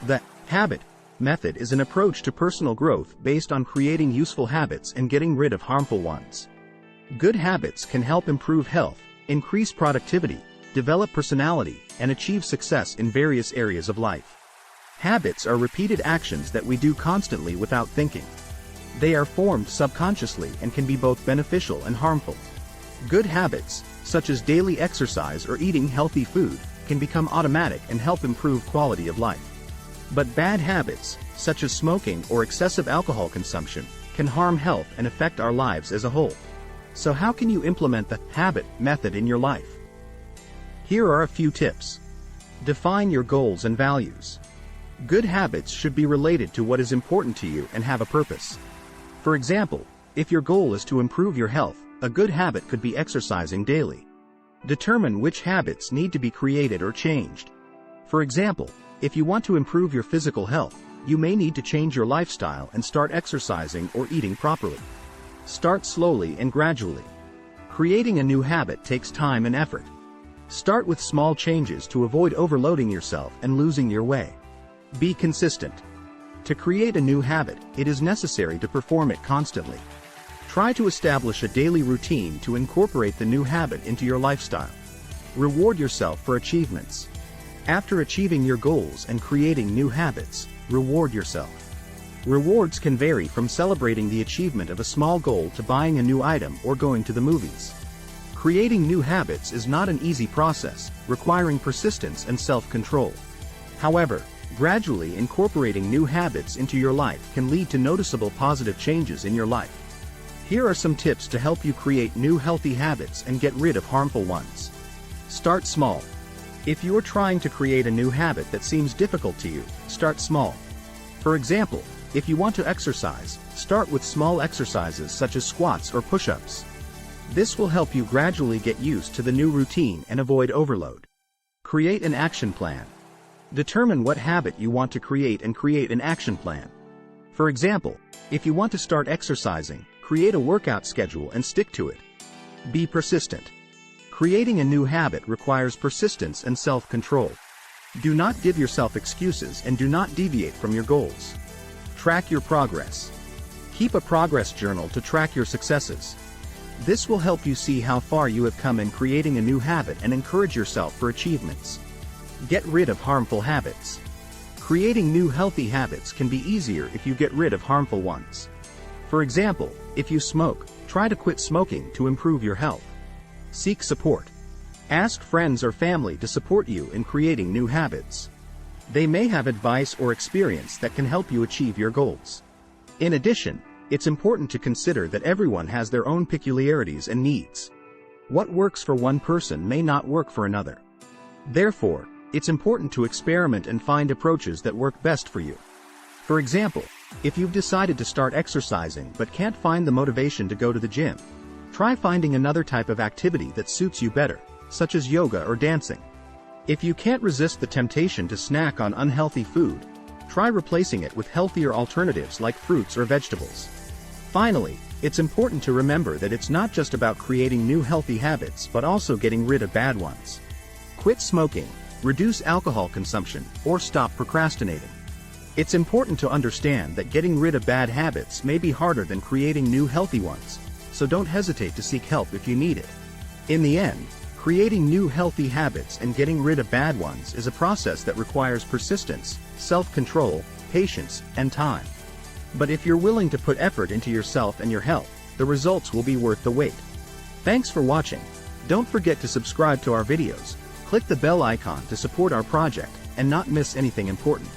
The habit method is an approach to personal growth based on creating useful habits and getting rid of harmful ones. Good habits can help improve health, increase productivity, develop personality, and achieve success in various areas of life. Habits are repeated actions that we do constantly without thinking. They are formed subconsciously and can be both beneficial and harmful. Good habits, such as daily exercise or eating healthy food, can become automatic and help improve quality of life. But bad habits, such as smoking or excessive alcohol consumption, can harm health and affect our lives as a whole. So how can you implement the habit method in your life? Here are a few tips. Define your goals and values. Good habits should be related to what is important to you and have a purpose. For example, if your goal is to improve your health, a good habit could be exercising daily. Determine which habits need to be created or changed. For example, if you want to improve your physical health, you may need to change your lifestyle and start exercising or eating properly. Start slowly and gradually. Creating a new habit takes time and effort. Start with small changes to avoid overloading yourself and losing your way. Be consistent. To create a new habit, it is necessary to perform it constantly. Try to establish a daily routine to incorporate the new habit into your lifestyle. Reward yourself for achievements. After achieving your goals and creating new habits, reward yourself. Rewards can vary from celebrating the achievement of a small goal to buying a new item or going to the movies. Creating new habits is not an easy process, requiring persistence and self-control. However, gradually incorporating new habits into your life can lead to noticeable positive changes in your life. Here are some tips to help you create new healthy habits and get rid of harmful ones. Start small. If you are trying to create a new habit that seems difficult to you, start small. For example, if you want to exercise, start with small exercises such as squats or push-ups. This will help you gradually get used to the new routine and avoid overload. Create an action plan. Determine what habit you want to create and create an action plan. For example, if you want to start exercising, create a workout schedule and stick to it. Be persistent. Creating a new habit requires persistence and self-control. Do not give yourself excuses and do not deviate from your goals. Track your progress. Keep a progress journal to track your successes. This will help you see how far you have come in creating a new habit and encourage yourself for achievements. Get rid of harmful habits. Creating new healthy habits can be easier if you get rid of harmful ones. For example, if you smoke, try to quit smoking to improve your health. Seek support. Ask friends or family to support you in creating new habits. They may have advice or experience that can help you achieve your goals. In addition, it's important to consider that everyone has their own peculiarities and needs. What works for one person may not work for another. Therefore, it's important to experiment and find approaches that work best for you. For example, if you've decided to start exercising but can't find the motivation to go to the gym, try finding another type of activity that suits you better, such as yoga or dancing. If you can't resist the temptation to snack on unhealthy food, try replacing it with healthier alternatives like fruits or vegetables. Finally, it's important to remember that it's not just about creating new healthy habits but also getting rid of bad ones. Quit smoking, reduce alcohol consumption, or stop procrastinating. It's important to understand that getting rid of bad habits may be harder than creating new healthy ones, so don't hesitate to seek help if you need it. In the end, creating new healthy habits and getting rid of bad ones is a process that requires persistence, self-control, patience, and time. But if you're willing to put effort into yourself and your health, the results will be worth the wait. Thanks for watching. Don't forget to subscribe to our videos, click the bell icon to support our project, and not miss anything important.